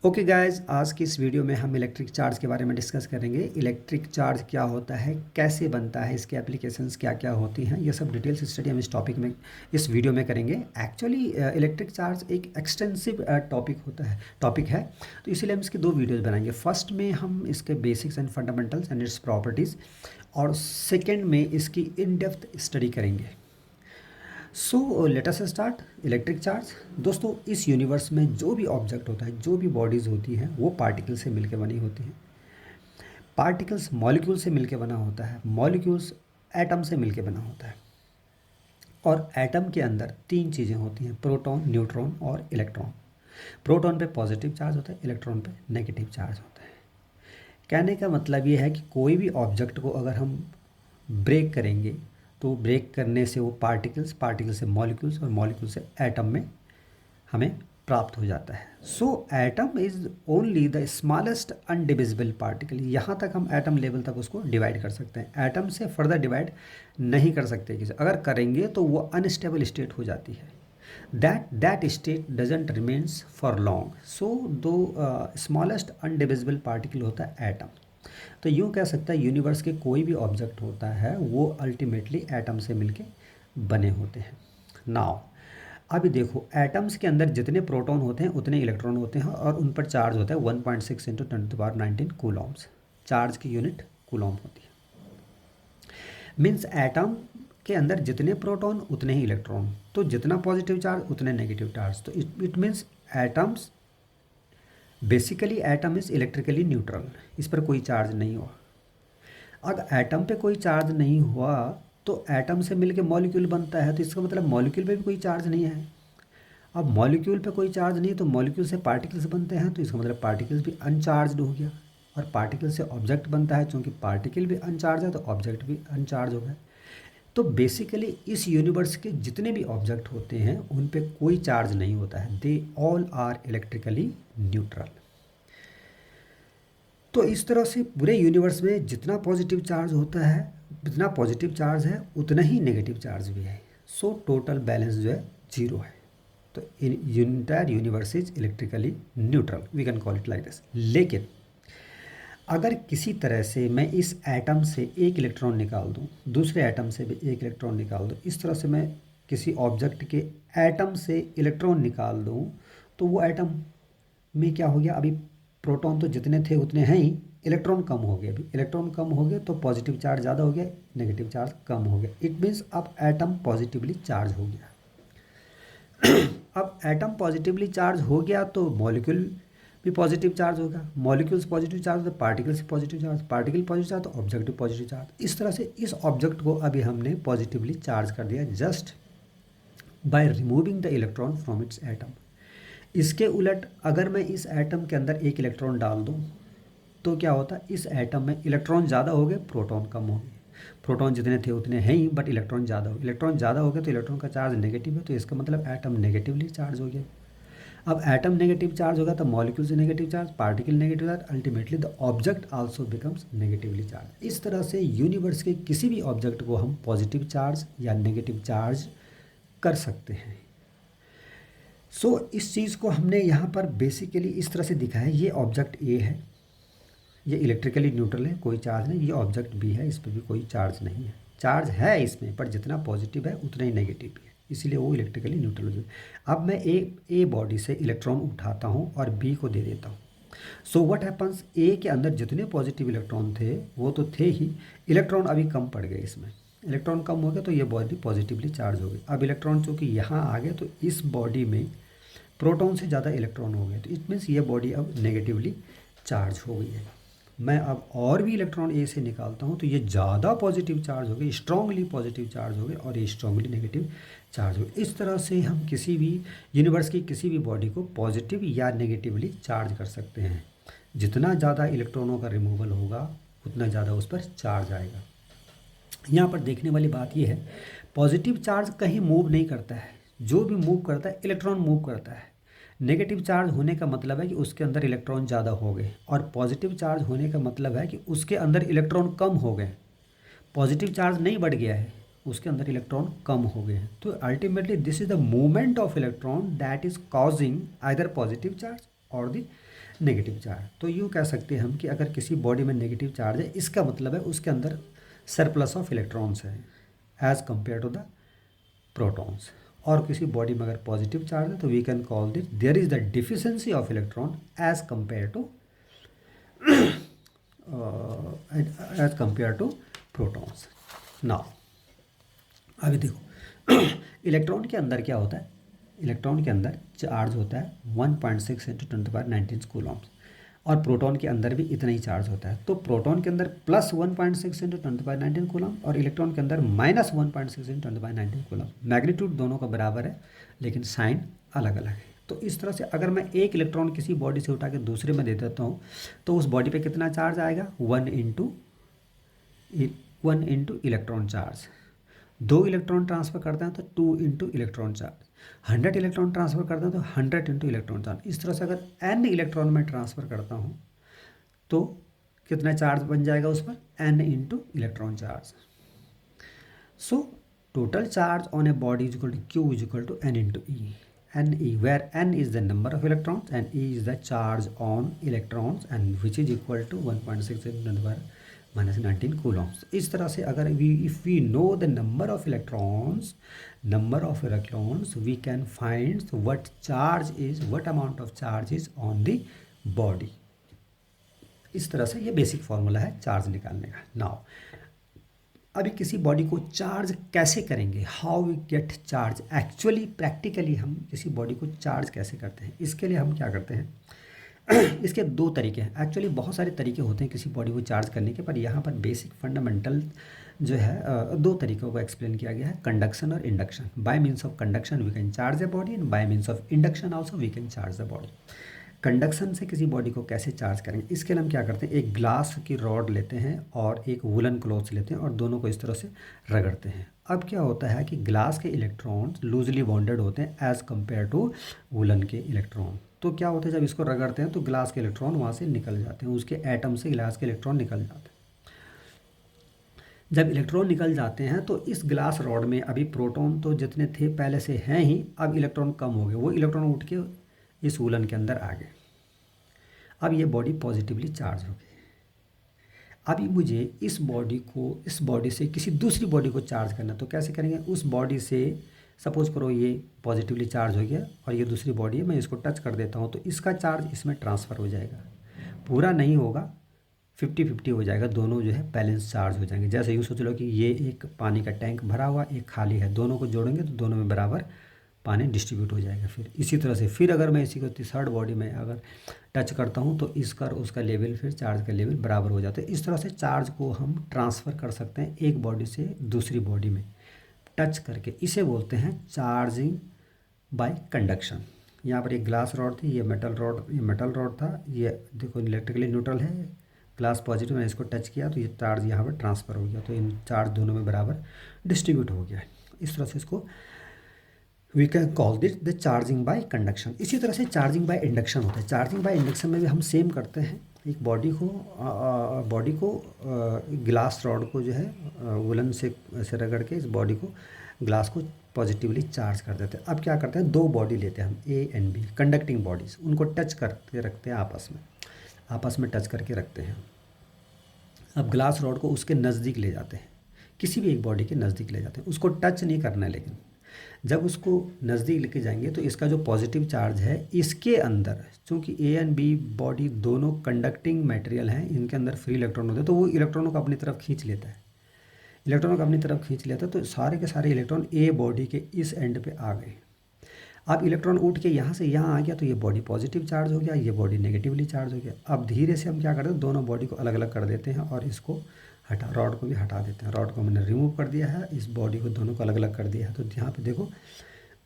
Okay guys, आज की इस वीडियो में हम इलेक्ट्रिक चार्ज के बारे में डिस्कस करेंगे। इलेक्ट्रिक चार्ज क्या होता है, कैसे बनता है, इसके एप्लीकेशंस क्या क्या होती हैं, ये सब डिटेल्स स्टडी हम इस वीडियो में करेंगे। एक्चुअली इलेक्ट्रिक चार्ज एक एक्सटेंसिव टॉपिक है, तो इसीलिए हम इसकी दो वीडियोज़ बनाएंगे। फर्स्ट में हम इसके basics and fundamentals and it's properties, और सेकेंड में इसकी इन डेप्थ स्टडी करेंगे। So let us start electric charge. दोस्तों, इस यूनिवर्स में जो भी ऑब्जेक्ट होता है, जो भी बॉडीज़ होती हैं, वो पार्टिकल से मिलकर बनी होती हैं। पार्टिकल्स मॉलिक्यूल से मिलकर बना होता है, मॉलिक्यूल्स एटम से मिलकर बना होता है। और एटम के अंदर तीन चीज़ें होती हैं, प्रोटॉन, न्यूट्रॉन और इलेक्ट्रॉन। प्रोटॉन पे पॉजिटिव चार्ज होता है, इलेक्ट्रॉन पे नेगेटिव चार्ज होता है। कहने का मतलब ये है कि कोई भी ऑब्जेक्ट को अगर हम ब्रेक करेंगे तो ब्रेक करने से वो पार्टिकल से मॉलिक्यूल्स और मॉलिक्यूल से एटम में हमें प्राप्त हो जाता है। So atom is only the smallest indivisible particle. यहाँ तक हम एटम लेवल तक उसको डिवाइड कर सकते हैं, एटम से फर्दर डिवाइड नहीं कर सकते। किसी अगर करेंगे तो वो अनस्टेबल स्टेट हो जाती है। That state doesn't remains for long. So दो स्मॉलेस्ट अनडिविजिबल पार्टिकल होता है एटम। तो यूँ कह सकता है यूनिवर्स के कोई भी ऑब्जेक्ट होता है वो अल्टीमेटली एटम से मिलके बने होते हैं। नाउ अभी देखो, एटम्स के अंदर जितने प्रोटॉन होते हैं उतने इलेक्ट्रॉन होते हैं, और उन पर चार्ज होता है 1.6 इंटू 10⁻19 कूलॉम्स। चार्ज की यूनिट कूलॉम होती है। मीन्स एटम के अंदर जितने प्रोटॉन उतने ही इलेक्ट्रॉन, तो जितना पॉजिटिव चार्ज उतने नेगेटिव चार्ज। तो it means atoms, basically atom is electrically neutral. इस पर कोई चार्ज नहीं हुआ। अगर एटम पे कोई चार्ज नहीं हुआ तो एटम से मिलके मॉलिक्यूल बनता है, तो इसका मतलब मॉलिक्यूल पे भी कोई चार्ज नहीं है। अब मॉलिक्यूल पे कोई चार्ज नहीं, तो मॉलिक्यूल से पार्टिकल्स बनते हैं, तो इसका मतलब पार्टिकल्स भी अनचार्ज हो गया। और पार्टिकल से ऑब्जेक्ट बनता है, चूँकि पार्टिकल भी अनचार्ज है तो ऑब्जेक्ट भी अनचार्ज हो गया। तो बेसिकली इस यूनिवर्स के जितने भी ऑब्जेक्ट होते हैं उन पे कोई चार्ज नहीं होता है, they all are electrically neutral. तो इस तरह से पूरे यूनिवर्स में जितना पॉजिटिव चार्ज होता है, जितना पॉजिटिव चार्ज है उतना ही नेगेटिव चार्ज भी है। सो टोटल बैलेंस जो है जीरो है। तो entire universe is electrically neutral, we can call it like this. लेकिन अगर किसी तरह से मैं इस एटम से एक इलेक्ट्रॉन निकाल दूं, दूसरे एटम से भी एक इलेक्ट्रॉन निकाल दूं, इस तरह से मैं किसी ऑब्जेक्ट के एटम से इलेक्ट्रॉन निकाल दूं, तो वो एटम में क्या हो गया, अभी प्रोटॉन तो जितने थे उतने हैं ही, इलेक्ट्रॉन कम हो गए। अभी इलेक्ट्रॉन कम हो गए तो पॉजिटिव चार्ज ज़्यादा हो गया, नेगेटिव चार्ज कम हो गया। इट मीन्स अब एटम पॉजिटिवली चार्ज हो गया। अब एटम पॉजिटिवली चार्ज हो गया तो मॉलिक्यूल भी पॉजिटिव चार्ज होगा, मॉलिक्यूल्स पॉजिटिव चार्ज तो पार्टिकल से positive charge, particle positive charge तो ऑब्जेक्ट भी पॉजिटिव चार्ज। इस तरह से इस ऑब्जेक्ट को अभी हमने पॉजिटिवली चार्ज कर दिया just by removing the electron from its atom. इसके उलट अगर मैं इस एटम के अंदर एक इलेक्ट्रॉन डाल दूं तो क्या होता है, इस एटम में इलेक्ट्रॉन ज़्यादा हो गए, प्रोटॉन कम हो गए। प्रोटॉन जितने थे उतने हैं ही, बट इलेक्ट्रॉन ज़्यादा हो गए। इलेक्ट्रॉन ज़्यादा हो गए तो इलेक्ट्रॉन का चार्ज नेगेटिव है, तो इसका मतलब एटम नेगेटिवली चार्ज हो गया। अब एटम नेगेटिव चार्ज होगा तो मॉलिक्यूल से negative charge, particle negative charge, ultimately the object also becomes negatively charge. इस तरह से यूनिवर्स के किसी भी ऑब्जेक्ट को हम पॉजिटिव चार्ज या नेगेटिव चार्ज कर सकते हैं। सो इस चीज़ को हमने यहाँ पर बेसिकली इस तरह से दिखाया है। ये ऑब्जेक्ट ए है, ये इलेक्ट्रिकली न्यूट्रल है, कोई चार्ज नहीं। ये ऑब्जेक्ट बी है, इस पर भी कोई चार्ज नहीं है। चार्ज है इसमें, पर जितना पॉजिटिव है उतना ही नेगेटिव भी है, इसीलिए वो इलेक्ट्रिकली न्यूट्रल हो जाए। अब मैं ए बॉडी से इलेक्ट्रॉन उठाता हूँ और बी को दे देता हूँ। सो व्हाट हैपन्स, ए के अंदर जितने पॉजिटिव इलेक्ट्रॉन थे वो तो थे ही, इलेक्ट्रॉन अभी कम पड़ गए। इसमें इलेक्ट्रॉन कम हो गया तो ये बॉडी पॉजिटिवली चार्ज हो गई। अब इलेक्ट्रॉन चूँकि यहाँ आ गए तो इस बॉडी में प्रोटॉन से ज़्यादा इलेक्ट्रॉन हो गए, तो इट मीन्स ये बॉडी अब नेगेटिवली चार्ज हो गई है। मैं अब और भी इलेक्ट्रॉन ए से निकालता हूँ तो ये ज़्यादा पॉजिटिव चार्ज हो गए, स्ट्रांगली पॉजिटिव चार्ज हो गए, और ये स्ट्रांगली नेगेटिव चार्ज हो गए। इस तरह से हम किसी भी यूनिवर्स की किसी भी बॉडी को पॉजिटिव या नेगेटिवली चार्ज कर सकते हैं। जितना ज़्यादा इलेक्ट्रॉनों का रिमूवल होगा उतना ज़्यादा उस पर चार्ज आएगा। यहाँ पर देखने वाली बात यह है, पॉजिटिव चार्ज कहीं मूव नहीं करता है, जो भी मूव करता है इलेक्ट्रॉन मूव करता है। नेगेटिव चार्ज होने का मतलब है कि उसके अंदर इलेक्ट्रॉन ज़्यादा हो गए, और पॉजिटिव चार्ज होने का मतलब है कि उसके अंदर इलेक्ट्रॉन कम हो गए। पॉजिटिव चार्ज नहीं बढ़ गया है, उसके अंदर इलेक्ट्रॉन कम हो गए हैं। तो ultimately this is the movement of electron that is causing either positive charge और द नेगेटिव चार्ज। तो यूँ कह सकते हैं हम कि अगर किसी बॉडी में नेगेटिव चार्ज है, इसका मतलब है उसके अंदर सरप्लस ऑफ इलेक्ट्रॉन्स है as compare to the protons. और किसी बॉडी में अगर पॉजिटिव चार्ज है तो we can call that there is the deficiency of electron as compare to protons. Now अभी देखो इलेक्ट्रॉन के अंदर क्या होता है, इलेक्ट्रॉन के अंदर चार्ज होता है 1.6 इंटू 10⁻19 कूलम्स, और प्रोटॉन के अंदर भी इतना ही चार्ज होता है। तो प्रोटॉन के अंदर प्लस 1.6 इंटू 10⁻19 कूलम और इलेक्ट्रॉन के अंदर माइनस 1.6 इंटू 10⁻19 कूलम। मैग्नीट्यूड दोनों का बराबर है लेकिन साइन अलग अलग है। तो इस तरह से अगर मैं एक इलेक्ट्रॉन किसी बॉडी से उठा के दूसरे में दे देता हूँ तो उस बॉडी पे कितना चार्ज आएगा, 1 into electron charge. 2 electron transfer करते हैं तो 2 into electron charge. 100 electron transfer करते हैं तो 100 इंटू इलेक्ट्रॉन चार्ज। इस तरह से अगर n इलेक्ट्रॉन में ट्रांसफ़र करता हूँ तो कितना चार्ज बन जाएगा उस पर, n into electron charge. So total charge on a body is equal to Q is equal to n into E, Ne, where n is the number of electrons and E is the charge on electrons and which is equal to 1.6 minus 19 coulombs। इस तरह से अगर if we know the number of electrons we can find what amount of charge is on the body। इस तरह से ये basic formula है charge निकालने का। नाउ अभी किसी बॉडी को चार्ज कैसे करेंगे, how we get charge, actually practically हम किसी बॉडी को चार्ज कैसे करते हैं, इसके लिए हम क्या करते हैं इसके 2 तरीके हैं। एक्चुअली बहुत सारे तरीके होते हैं किसी बॉडी को चार्ज करने के, पर यहाँ पर बेसिक फंडामेंटल जो है 2 तरीक़ों को एक्सप्लेन किया गया है, कंडक्शन और induction. By means of conduction we can charge the body and by means of induction also we can charge the body. Conduction से किसी बॉडी को कैसे चार्ज करेंगे, इसके लिए हम क्या करते हैं, एक ग्लास की रॉड लेते हैं और एक वुलन क्लॉथ लेते हैं और दोनों को इस तरह से रगड़ते हैं। अब क्या होता है कि ग्लास के इलेक्ट्रॉन्स लूजली बॉन्डेड होते हैं एज़ कंपेयर टू वुलन के इलेक्ट्रॉन। तो क्या होता है, जब इसको रगड़ते हैं तो ग्लास के इलेक्ट्रॉन वहाँ से निकल जाते हैं, उसके एटम से ग्लास के इलेक्ट्रॉन निकल जाते हैं। जब इलेक्ट्रॉन निकल जाते हैं तो इस ग्लास रॉड में अभी प्रोटॉन तो जितने थे पहले से हैं ही, अब इलेक्ट्रॉन कम हो गए, वो इलेक्ट्रॉन उठ के इस वुलन के अंदर आ गए। अब ये बॉडी पॉजिटिवली चार्ज हो गई। अभी मुझे इस बॉडी से किसी दूसरी बॉडी को चार्ज करना, तो कैसे करेंगे, उस बॉडी से सपोज करो ये पॉजिटिवली चार्ज हो गया और ये दूसरी बॉडी है, मैं इसको टच कर देता हूँ तो इसका चार्ज इसमें ट्रांसफ़र हो जाएगा। पूरा नहीं होगा, 50-50 हो जाएगा, दोनों जो है बैलेंस चार्ज हो जाएंगे। जैसे यूँ सोच लो कि ये एक पानी का टैंक भरा हुआ, एक खाली है, दोनों को जोड़ेंगे तो दोनों में बराबर पानी डिस्ट्रीब्यूट हो जाएगा। फिर इसी तरह से फिर अगर मैं इसी को थर्ड बॉडी में अगर टच करता हूँ तो इसका और उसका लेवल, फिर चार्ज का लेवल बराबर हो जाता है। इस तरह से चार्ज को हम ट्रांसफ़र कर सकते हैं एक बॉडी से दूसरी बॉडी में टच करके। इसे बोलते हैं चार्जिंग बाय कंडक्शन। यहाँ पर एक ग्लास रॉड थी, ये मेटल रॉड था, ये देखो इलेक्ट्रिकली न्यूट्रल है, ग्लास पॉजिटिव, मैंने इसको टच किया तो ये चार्ज यहाँ पर ट्रांसफ़र हो गया, तो इन चार्ज दोनों में बराबर डिस्ट्रीब्यूट हो गया। इस तरह से इसको we can call this the charging by conduction. इसी तरह से चार्जिंग बाय इंडक्शन होता है। चार्जिंग बाय इंडक्शन में भी हम सेम करते हैं, एक बॉडी को ग्लास रॉड को जो है वुलन से रगड़ के इस बॉडी को ग्लास को पॉजिटिवली चार्ज कर देते हैं। अब क्या करते हैं, 2 बॉडी लेते हैं हम, A and B, conducting bodies, उनको टच करके रखते हैं आपस में टच करके रखते हैं। अब ग्लास रॉड को उसके नज़दीक ले जाते हैं, किसी भी एक बॉडी के नज़दीक ले जाते हैं, उसको टच नहीं करना है, लेकिन जब उसको नज़दीक लेके जाएंगे तो इसका जो पॉजिटिव चार्ज है इसके अंदर, चूँकि ए एंड बी बॉडी दोनों कंडक्टिंग मटेरियल हैं, इनके अंदर फ्री इलेक्ट्रॉन होते हैं, तो वो इलेक्ट्रॉनों को अपनी तरफ खींच लेता है, तो सारे के सारे इलेक्ट्रॉन ए बॉडी के इस एंड पे आ गए। अब इलेक्ट्रॉन उठ के यहाँ से यहाँ आ गया तो ये बॉडी पॉजिटिव चार्ज हो गया, ये बॉडी नेगेटिवली चार्ज हो गया। अब धीरे से हम क्या करते हैं, दोनों बॉडी को अलग अलग कर देते हैं और इसको रॉड को भी हटा देते हैं। रॉड को मैंने रिमूव कर दिया है, इस बॉडी को दोनों को अलग अलग कर दिया है। तो यहाँ पे देखो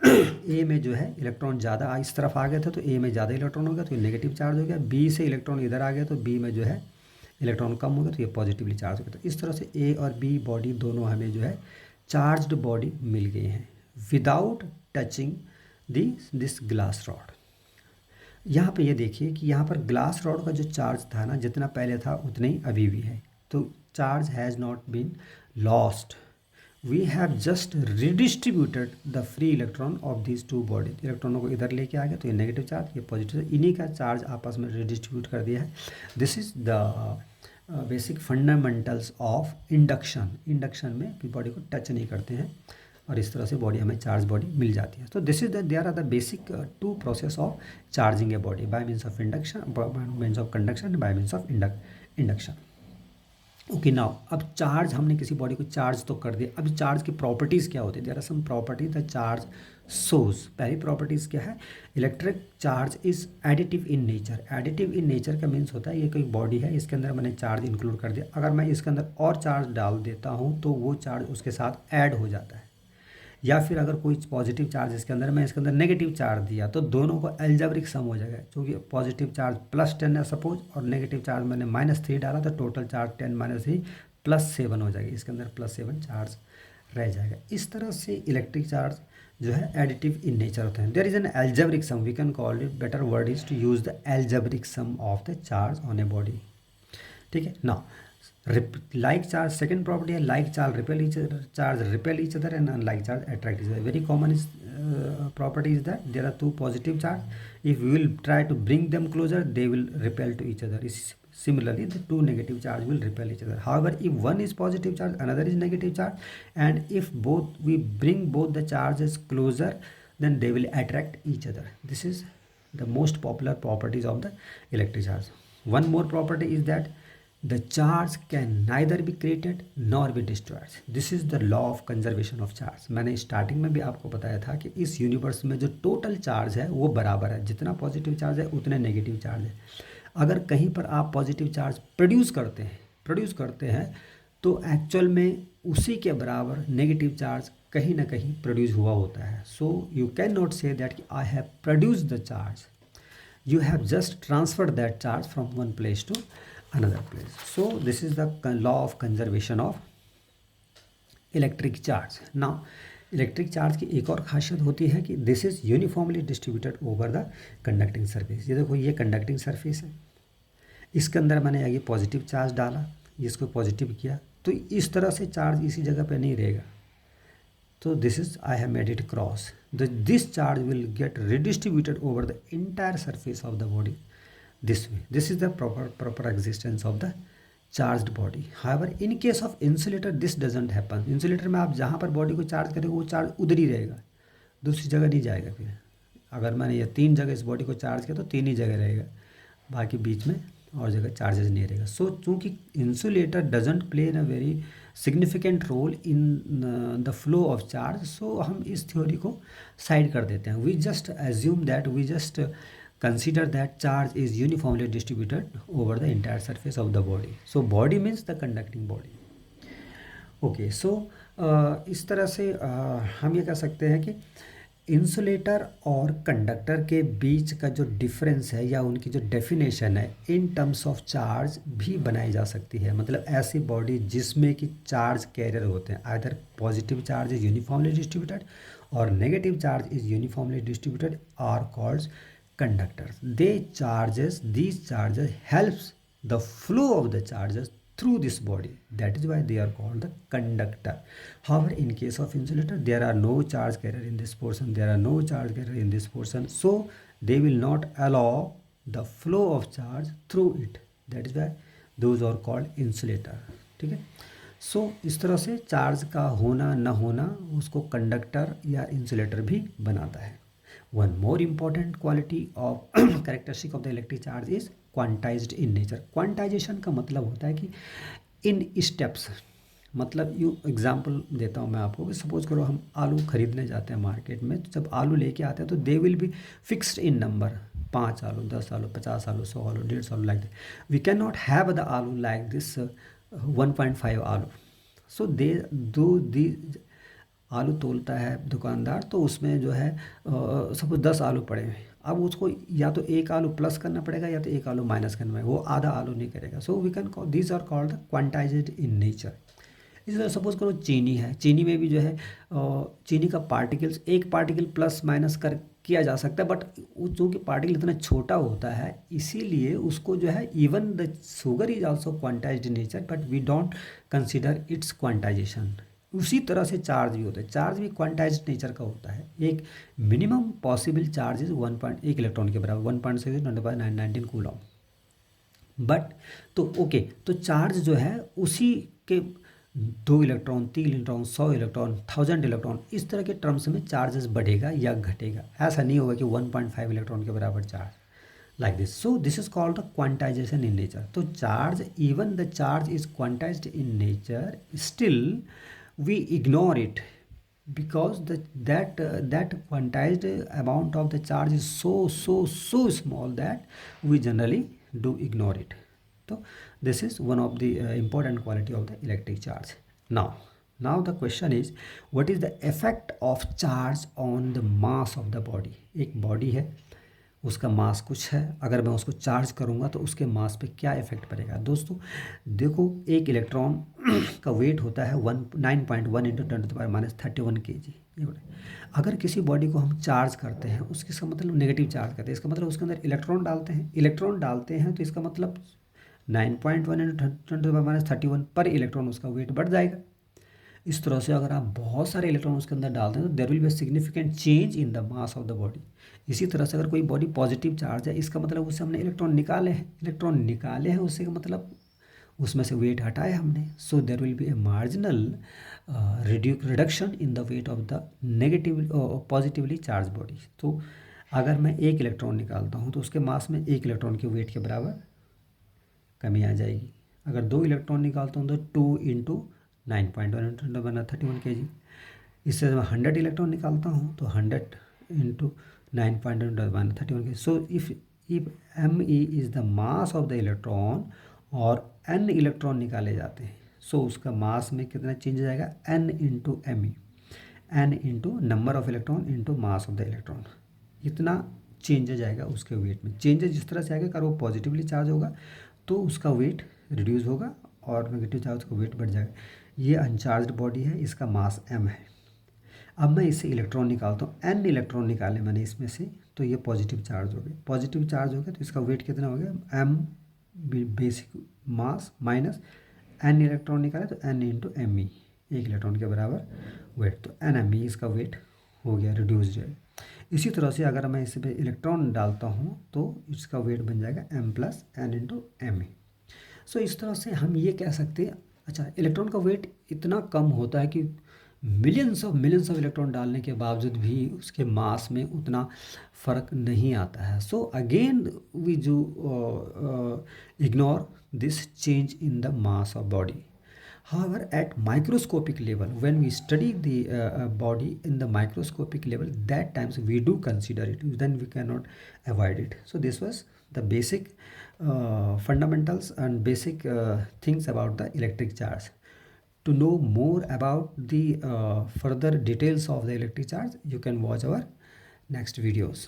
ए में जो है इलेक्ट्रॉन ज़्यादा इस तरफ आ गए थे तो ए में ज़्यादा इलेक्ट्रॉन हो गया तो ये नेगेटिव चार्ज हो गया। बी से इलेक्ट्रॉन इधर आ गया तो बी में जो है इलेक्ट्रॉन कम हो गया तो ये पॉजिटिवली चार्ज हो गया। तो इस तरह से ए और बी बॉडी दोनों हमें जो है चार्ज्ड बॉडी मिल गई हैं without touching this glass rod. यहाँ पे ये देखिए कि यहाँ पर ग्लास रॉड का जो चार्ज था ना, जितना पहले था उतना ही अभी भी है, तो charge has not been lost, we have just redistributed the free electron of these two body, इलेक्ट्रॉनों को इधर लेके आ गया, तो ये नेगेटिव चार्ज, ये पॉजिटिव, इन्हीं का चार्ज आपस में रिडिस्ट्रीब्यूट कर दिया है। This is the basic fundamentals of induction. Induction में भी बॉडी को टच नहीं करते हैं और इस तरह से बॉडी हमें चार्ज बॉडी मिल जाती है। तो this is the there are the basic two process of charging a body, by means of induction, by means of conduction, by means of induction. Okay, now अब चार्ज, हमने किसी body को charge तो कर दिया, अभी चार्ज की properties क्या होती है? There are some property the charge source. पहली प्रॉपर्टीज़ क्या है? Electric charge is additive in nature. Additive in nature का मीन्स होता है ये कोई बॉडी है, इसके अंदर मैंने चार्ज इंक्लूड कर दिया, अगर मैं इसके अंदर और चार्ज डाल देता हूँ तो वो चार्ज उसके साथ ऐड हो जाता है। या फिर अगर कोई पॉजिटिव चार्ज इसके अंदर, मैं इसके अंदर नेगेटिव चार्ज दिया, तो दोनों को एल्जेब्रिक सम हो जाएगा, क्योंकि पॉजिटिव चार्ज +10 है सपोज, और नेगेटिव चार्ज मैंने -3 डाला, तो टोटल चार्ज 10 - 3 +7 हो जाएगी, इसके अंदर +7 चार्ज रह जाएगा। इस तरह से इलेक्ट्रिक चार्ज जो है एडिटिव इन नेचर होते हैं। There is an algebraic sum, we can call it, better word is to use the algebraic sum of the charge on a body. ठीक है, now like charge, second property है like charge repel each other and unlike charge attract each other. Very common is property is that there are two positive charge, if we will try to bring them closer they will repel to each other. Similarly the two negative charge will repel each other. However, if one is positive charge, another is negative charge, and if both we bring both the charges closer, then they will attract each other. This is the most popular properties of the electric charge. One more property is that the charge can neither be created nor be destroyed. This is the law of conservation of charge. मैंने starting में भी आपको बताया था कि इस universe में जो टोटल चार्ज है वो बराबर है, जितना पॉजिटिव चार्ज है उतने नेगेटिव चार्ज है। अगर कहीं पर आप पॉजिटिव चार्ज प्रोड्यूस करते हैं तो एक्चुअल में उसी के बराबर नेगेटिव चार्ज कहीं ना कहीं प्रोड्यूस हुआ होता है। So you can not say that कि I have produce the charge, you have just transferred that charge from one place to another place. So this is the law of conservation of electric charge. Now electric charge की एक और खासियत होती है कि this is uniformly distributed over the conducting surface. ये देखो, ये कंडक्टिंग सरफेस है, इसके अंदर मैंने आगे पॉजिटिव चार्ज डाला, इसको पॉजिटिव किया, तो इस तरह से चार्ज इसी जगह पे नहीं रहेगा। So this is, I have made it cross. This charge will get redistributed over the entire surface of the body this way. This is the proper existence of the charged body. However, in case of insulator, this doesn't happen. Insulator में आप जहाँ पर body को charge करेंगे वो charge उधर ही रहेगा, दूसरी जगह नहीं जाएगा। फिर अगर मैंने ये 3 जगह इस बॉडी को चार्ज किया तो 3 ही जगह रहेगा, बाकी बीच में और जगह चार्जेस नहीं रहेगा। सो चूँकि insulator doesn't play in a very significant role in the flow of charge, so हम इस थ्योरी को साइड कर देते हैं। We just assume that, we just consider that charge is uniformly distributed over the entire surface of the body. So body means the conducting body. Okay, so इस तरह से हम ये कह सकते हैं कि इंसुलेटर और कंडक्टर के बीच का जो डिफरेंस है या उनकी जो डेफिनेशन है इन टर्म्स ऑफ चार्ज भी बनाई जा सकती है। मतलब ऐसी बॉडी जिसमें कि चार्ज कैरियर होते हैं, either positive charge is uniformly distributed और negative charge is uniformly distributed, are called conductors. these charges helps the flow of the charges through this body, that is why they are called the conductor. However, in case of insulator, there are no charge carrier in this portion, so they will not allow the flow of charge through it, that is why those are called insulator. ठीक है, सो इस तरह से charge का होना न होना उसको कंडक्टर या इंसुलेटर भी बनाता है। One more important quality of characteristic of the electric charge is quantized in nature. Quantization का मतलब होता है कि इन स्टेप्स, मतलब यू एग्जांपल देता हूँ मैं आपको कि सपोज करो हम आलू खरीदने जाते हैं मार्केट में, तो जब आलू लेके आते हैं तो they will be fixed in number, 5 आलू, 10 आलू, 50 आलू, 100 आलू, 150 आलू, like that. We can not have the aloo like this 1.5 aloo. सो दे दो दी आलू तोलता है दुकानदार, तो उसमें जो है सपोज 10 आलू पड़े हैं, अब उसको या तो 1 आलू प्लस करना पड़ेगा या तो 1 आलू माइनस करना पड़ेगा, वो आधा आलू नहीं करेगा। So we can call these are called the quantized in nature. इसी तरह सपोज करो चीनी है, चीनी में भी जो है चीनी का पार्टिकल्स, एक पार्टिकल प्लस माइनस कर किया जा सकता है, बट चूँकि पार्टिकल इतना छोटा होता है इसीलिए उसको जो है, even the sugar is also quantized in nature but we don't consider its quantization. उसी तरह से चार्ज भी होता है, चार्ज भी क्वांटाइज्ड नेचर का होता है। एक minimum possible charge is 1 electron के बराबर 1.6 × 10⁻19 कूलम। बट तो ओके, तो चार्ज जो है उसी के 2 इलेक्ट्रॉन, 3 इलेक्ट्रॉन, 100 इलेक्ट्रॉन, 1000 इलेक्ट्रॉन, इस तरह के टर्म्स में चार्जेस बढ़ेगा या घटेगा। ऐसा नहीं होगा कि 1.5 इलेक्ट्रॉन के बराबर charge, like this. So this is called the quantization in nature. So charge, even the charge is quantized in nature, still we ignore it because that quantized amount of the charge is so small that we generally do ignore it. So this is one of the important quality of the electric charge. Now the question is, what is the effect of charge on the mass of the body? एक body है, उसका मास कुछ है, अगर मैं उसको charge करूँगा तो उसके मास पे क्या इफेक्ट पड़ेगा। दोस्तों देखो, एक इलेक्ट्रॉन का वेट होता है 9.1 इंटू 10⁻31 kg। अगर किसी बॉडी को हम चार्ज करते हैं, उसका मतलब नेगेटिव चार्ज करते हैं, इसका मतलब उसके अंदर इलेक्ट्रॉन डालते हैं तो इसका मतलब 9.1 इंटू 10⁻31 पर इलेक्ट्रॉन उसका वेट बढ़ जाएगा। इस तरह से अगर आप बहुत सारे इलेक्ट्रॉन उसके अंदर डालते हैं तो there will be a significant change in the mass of the body. इसी तरह से अगर कोई बॉडी पॉजिटिव चार्ज है, इसका मतलब उससे हमने इलेक्ट्रॉन निकाले हैं, उससे का मतलब उसमें से वेट हटाया हमने। So there will be a marginal reduction in the weight of the negative positively charge body. तो अगर मैं एक इलेक्ट्रॉन निकालता हूँ तो उसके मास में एक इलेक्ट्रॉन के वेट के बराबर कमी आ जाएगी। अगर 2 इलेक्ट्रॉन निकालता हूँ तो 2 इंटू 9.1 इंटू 10⁻31 kg। इससे मैं 100 इलेक्ट्रॉन निकालता हूँ तो 100 into 9.1 into 10⁻31 kg। So if me is the mass of the electron और n इलेक्ट्रॉन निकाले जाते हैं, सो उसका मास में कितना चेंज जाएगा, n into me, n into number of electron into mass of the electron, इतना चेंज जाएगा उसके वेट में। चेंजेस जिस तरह से आएगा, अगर वो पॉजिटिवली चार्ज होगा तो उसका वेट रिड्यूस होगा और नेगेटिव चार्ज का वेट बढ़ जाएगा। ये अनचार्ज्ड बॉडी है, इसका मास m है। अब मैं इससे इलेक्ट्रॉन निकालता हूँ, n इलेक्ट्रॉन निकाले मैंने इसमें से, तो ये पॉजिटिव चार्ज हो गया, तो इसका वेट कितना हो गया, m बेसिक मास माइनस n इलेक्ट्रॉन निकाले तो n इंटू me, एक इलेक्ट्रॉन के बराबर वेट, तो nme इसका वेट हो गया, रिड्यूस है। इसी तरह से अगर मैं इसमें इलेक्ट्रॉन डालता हूँ तो इसका वेट बन जाएगा m plus n into me। सो इस तरह से हम ये कह सकते हैं, अच्छा इलेक्ट्रॉन का वेट इतना कम होता है कि मिलियंस ऑफ इलेक्ट्रॉन डालने के बावजूद भी उसके मास में उतना फ़र्क नहीं आता है। सो अगेन वी जो ignore this change in the mass of body. However, at microscopic level, when we study the body in the microscopic level, that times we do consider it, then we cannot avoid it. So this was the basic fundamentals and basic things about the electric charge. To know more about the further details of the electric charge, you can watch our next videos.